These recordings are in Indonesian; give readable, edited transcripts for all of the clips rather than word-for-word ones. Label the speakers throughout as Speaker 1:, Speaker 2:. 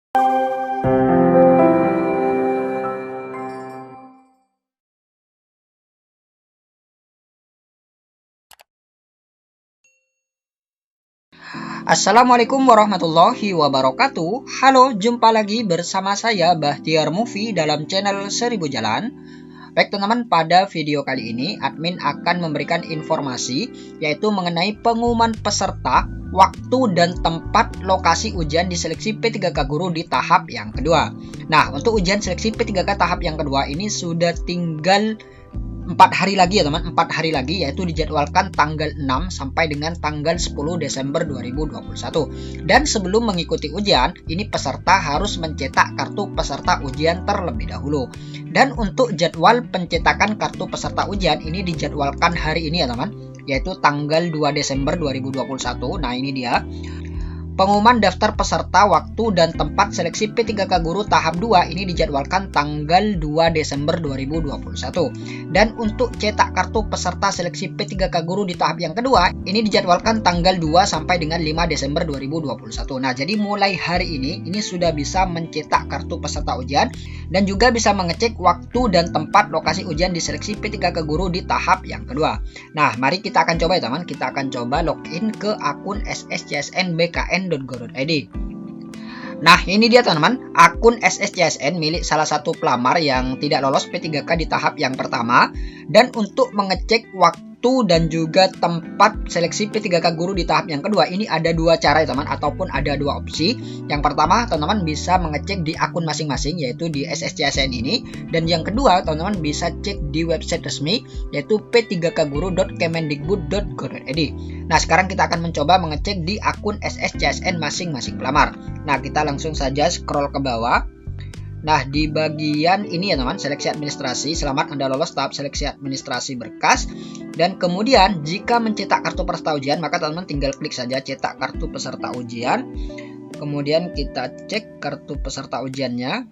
Speaker 1: Assalamualaikum warahmatullahi wabarakatuh. Halo, jumpa lagi bersama saya Bahtiar Movie dalam channel 1000 Jalan. Baik teman-teman, pada video kali ini admin akan memberikan informasi yaitu mengenai pengumuman peserta, waktu dan tempat lokasi ujian di seleksi P3K Guru di tahap yang kedua. Nah, untuk ujian seleksi P3K tahap yang kedua ini sudah tinggal 4 hari lagi ya teman, 4 hari lagi, yaitu dijadwalkan tanggal 6 sampai dengan tanggal 10 Desember 2021. Dan sebelum mengikuti ujian, ini peserta harus mencetak kartu peserta ujian terlebih dahulu. Dan untuk jadwal pencetakan kartu peserta ujian ini dijadwalkan hari ini ya teman, yaitu tanggal 2 Desember 2021. Nah, ini dia. Pengumuman daftar peserta, waktu dan tempat seleksi P3K Guru tahap 2 ini dijadwalkan tanggal 2 Desember 2021. Dan untuk cetak kartu peserta seleksi P3K Guru di tahap yang kedua ini dijadwalkan tanggal 2 sampai dengan 5 Desember 2021. Nah, jadi mulai hari ini sudah bisa mencetak kartu peserta ujian dan juga bisa mengecek waktu dan tempat lokasi ujian di seleksi P3K Guru di tahap yang kedua. Nah, mari kita akan coba ya teman, kita akan coba login ke akun sscsnbkn.go.id. Nah, ini dia teman-teman, akun SSCSN milik salah satu pelamar yang tidak lolos P3K di tahap yang pertama. Dan untuk mengecek waktu dan juga tempat seleksi P3K Guru di tahap yang kedua ini ada dua cara ya teman, ataupun ada dua opsi. Yang pertama, teman-teman bisa mengecek di akun masing-masing yaitu di SSCSN ini, dan yang kedua teman-teman bisa cek di website resmi yaitu p3kguru.kemendikbud.go.id. Nah, sekarang kita akan mencoba mengecek di akun SSCSN masing-masing pelamar. Nah, kita langsung saja scroll ke bawah. Nah, di bagian ini ya teman, seleksi administrasi, selamat Anda lolos tahap seleksi administrasi berkas. Dan kemudian jika mencetak kartu peserta ujian, maka teman-teman tinggal klik saja cetak kartu peserta ujian. Kemudian kita cek kartu peserta ujiannya.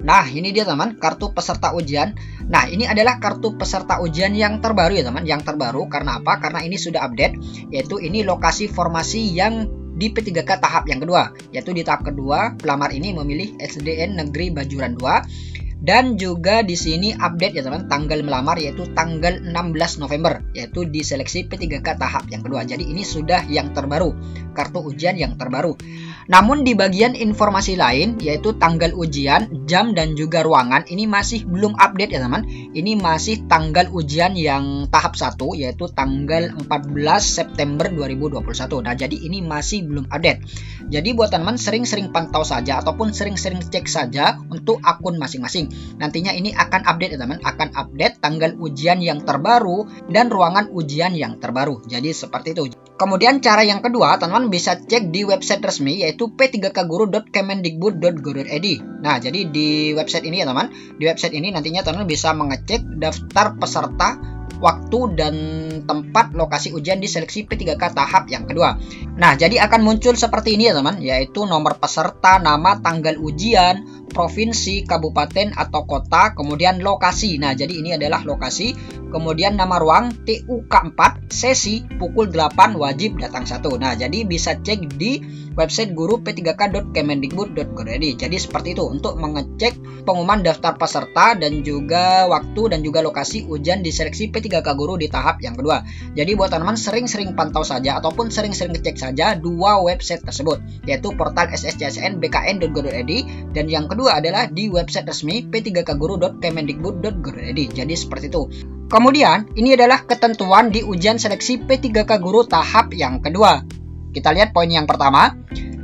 Speaker 1: Nah, ini dia teman, kartu peserta ujian. Nah, ini adalah kartu peserta ujian yang terbaru ya teman, yang terbaru. Karena apa? Karena ini sudah update, yaitu ini lokasi formasi yang di P3K tahap yang kedua, yaitu di tahap kedua pelamar ini memilih SDN Negeri Bajuran 2. Dan juga di sini update ya teman, tanggal melamar yaitu tanggal 16 November, yaitu di seleksi P3K tahap yang kedua. Jadi ini sudah yang terbaru, kartu ujian yang terbaru. Namun di bagian informasi lain yaitu tanggal ujian, jam dan juga ruangan ini masih belum update ya teman. Ini masih tanggal ujian yang tahap 1 yaitu tanggal 14 September 2021. Nah, jadi ini masih belum update. Jadi buat teman-teman sering-sering pantau saja ataupun sering-sering cek saja untuk akun masing-masing. Nantinya ini akan update ya teman, akan update tanggal ujian yang terbaru dan ruangan ujian yang terbaru. Jadi seperti itu. Kemudian cara yang kedua, teman-teman bisa cek di website resmi yaitu p3kguru.kemendikbud.go.id. Nah, jadi di website ini ya teman, di website ini nantinya teman-teman bisa mengecek daftar peserta, waktu dan tempat lokasi ujian di seleksi P3K tahap yang kedua. Nah, jadi akan muncul seperti ini ya teman, yaitu nomor peserta, nama, tanggal ujian, provinsi, kabupaten atau kota, kemudian lokasi. Nah, jadi ini adalah lokasi, kemudian nama ruang TUK 4, sesi pukul 8 wajib datang 1. Nah, jadi bisa cek di website guru p3k.kemendikbud.go.id. Jadi seperti itu untuk mengecek pengumuman daftar peserta dan juga waktu dan juga lokasi ujian di seleksi P3K Guru di tahap yang kedua. Jadi buat teman-teman sering-sering pantau saja ataupun sering-sering ngecek saja dua website tersebut, yaitu portal sscsnbkn.go.id dan yang kedua adalah di website resmi p3kguru.kemendikbud.go.id. Jadi seperti itu. Kemudian ini adalah ketentuan di ujian seleksi P3K Guru tahap yang kedua. Kita lihat poin yang pertama.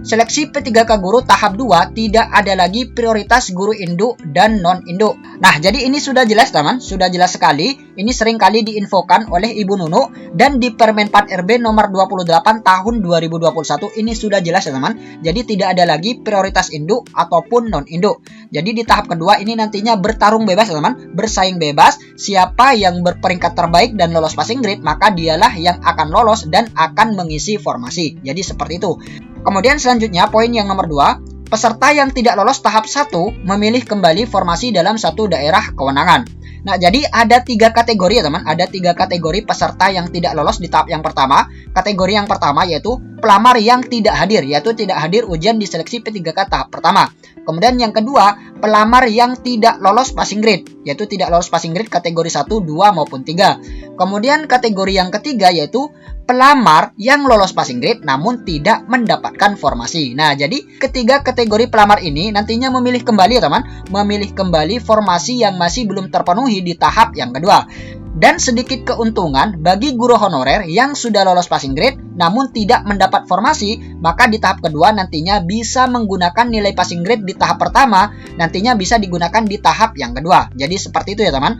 Speaker 1: Seleksi P3K Guru tahap 2 tidak ada lagi prioritas guru induk dan non-induk. Nah, jadi ini sudah jelas teman, sudah jelas sekali. Ini sering kali diinfokan oleh Ibu Nunu dan di Permen 4 RB nomor 28 tahun 2021 ini sudah jelas ya teman. Jadi tidak ada lagi prioritas induk ataupun non-induk. Jadi di tahap kedua ini nantinya bertarung bebas ya teman, bersaing bebas. Siapa yang berperingkat terbaik dan lolos passing grade, maka dialah yang akan lolos dan akan mengisi formasi. Jadi seperti itu. Kemudian selanjutnya poin yang nomor 2, peserta yang tidak lolos tahap 1 memilih kembali formasi dalam satu daerah kewenangan. Nah, jadi ada 3 kategori ya teman, ada 3 kategori peserta yang tidak lolos di tahap yang pertama. Kategori yang pertama yaitu pelamar yang tidak hadir, yaitu tidak hadir ujian di seleksi P3K tahap pertama. Kemudian yang kedua, pelamar yang tidak lolos passing grade, yaitu tidak lolos passing grade kategori 1, 2, maupun 3. Kemudian kategori yang ketiga yaitu pelamar yang lolos passing grade namun tidak mendapatkan formasi. Nah, jadi ketiga kategori pelamar ini nantinya memilih kembali ya teman, memilih kembali formasi yang masih belum terpenuhi di tahap yang kedua. Dan sedikit keuntungan bagi guru honorer yang sudah lolos passing grade namun tidak mendapat formasi, maka di tahap kedua nantinya bisa menggunakan nilai passing grade di tahap pertama, nantinya bisa digunakan di tahap yang kedua. Jadi seperti itu ya teman.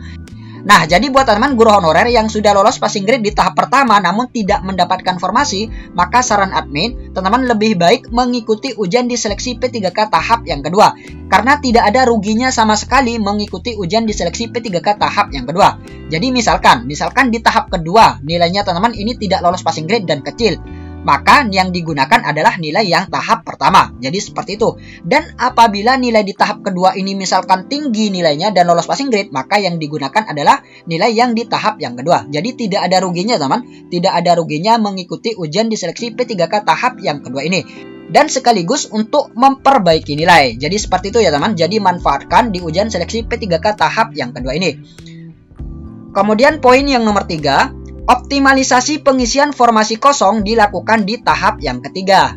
Speaker 1: Nah, jadi buat teman-teman guru honorer yang sudah lolos passing grade di tahap pertama namun tidak mendapatkan formasi, maka saran admin, teman-teman lebih baik mengikuti ujian di seleksi P3K tahap yang kedua. Karena tidak ada ruginya sama sekali mengikuti ujian di seleksi P3K tahap yang kedua. Jadi misalkan di tahap kedua nilainya teman-teman ini tidak lolos passing grade dan kecil, maka yang digunakan adalah nilai yang tahap pertama. Jadi seperti itu. Dan apabila nilai di tahap kedua ini misalkan tinggi nilainya dan lolos passing grade, maka yang digunakan adalah nilai yang di tahap yang kedua. Jadi tidak ada ruginya teman, tidak ada ruginya mengikuti ujian di seleksi P3K tahap yang kedua ini. Dan sekaligus untuk memperbaiki nilai. Jadi seperti itu ya teman. Jadi manfaatkan di ujian seleksi P3K tahap yang kedua ini. Kemudian poin yang nomor 3, optimalisasi pengisian formasi kosong dilakukan di tahap yang ketiga.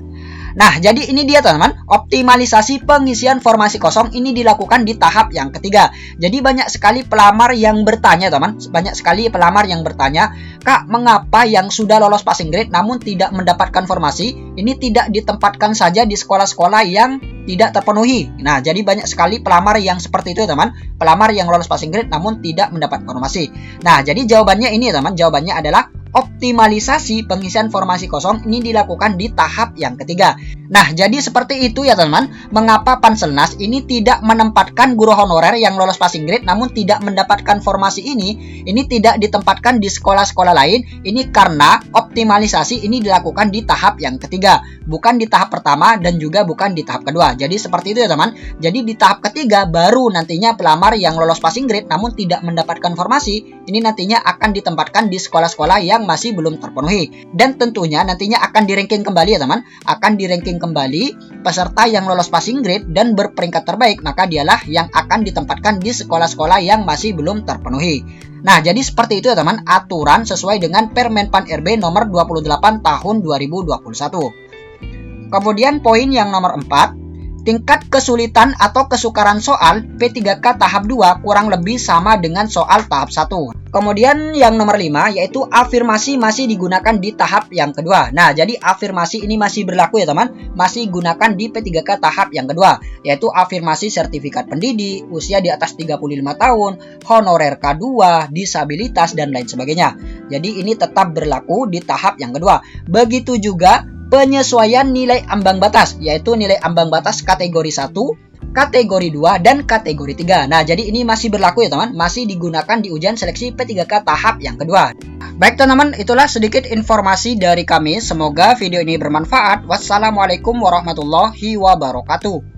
Speaker 1: Nah, jadi ini dia teman-teman, optimalisasi pengisian formasi kosong ini dilakukan di tahap yang ketiga. Jadi banyak sekali pelamar yang bertanya teman, banyak sekali pelamar yang bertanya, Kak, mengapa yang sudah lolos passing grade namun tidak mendapatkan formasi, ini tidak ditempatkan saja di sekolah-sekolah yang tidak terpenuhi. Nah, jadi banyak sekali pelamar yang seperti itu teman, pelamar yang lolos passing grade namun tidak mendapat formasi. Nah, jadi jawabannya ini teman, jawabannya adalah optimalisasi pengisian formasi kosong ini dilakukan di tahap yang ketiga. Nah, jadi seperti itu ya teman-teman, mengapa Panselnas ini tidak menempatkan guru honorer yang lolos passing grade namun tidak mendapatkan formasi ini tidak ditempatkan di sekolah-sekolah lain, ini karena optimalisasi ini dilakukan di tahap yang ketiga, bukan di tahap pertama dan juga bukan di tahap kedua. Jadi seperti itu ya teman. Jadi di tahap ketiga baru nantinya pelamar yang lolos passing grade namun tidak mendapatkan formasi, ini nantinya akan ditempatkan di sekolah-sekolah yang masih belum terpenuhi. Dan tentunya nantinya akan di-ranking kembali ya teman, akan di-ranking kembali peserta yang lolos passing grade dan berperingkat terbaik, maka dialah yang akan ditempatkan di sekolah-sekolah yang masih belum terpenuhi. Nah, jadi seperti itu ya teman, aturan sesuai dengan Permenpan RB nomor 28 tahun 2021. Kemudian poin yang nomor 4, tingkat kesulitan atau kesukaran soal P3K tahap 2 kurang lebih sama dengan soal tahap 1. Kemudian yang nomor 5 yaitu afirmasi masih digunakan di tahap yang kedua. Nah, jadi afirmasi ini masih berlaku ya teman, masih gunakan di P3K tahap yang kedua, yaitu afirmasi sertifikat pendidik, usia di atas 35 tahun, honorer K2, disabilitas dan lain sebagainya. Jadi ini tetap berlaku di tahap yang kedua. Begitu juga penyesuaian nilai ambang batas, yaitu nilai ambang batas kategori 1, kategori 2, dan kategori 3. Nah, jadi ini masih berlaku ya teman, masih digunakan di ujian seleksi P3K tahap yang kedua. Baik teman-teman, itulah sedikit informasi dari kami. Semoga video ini bermanfaat. Wassalamualaikum warahmatullahi wabarakatuh.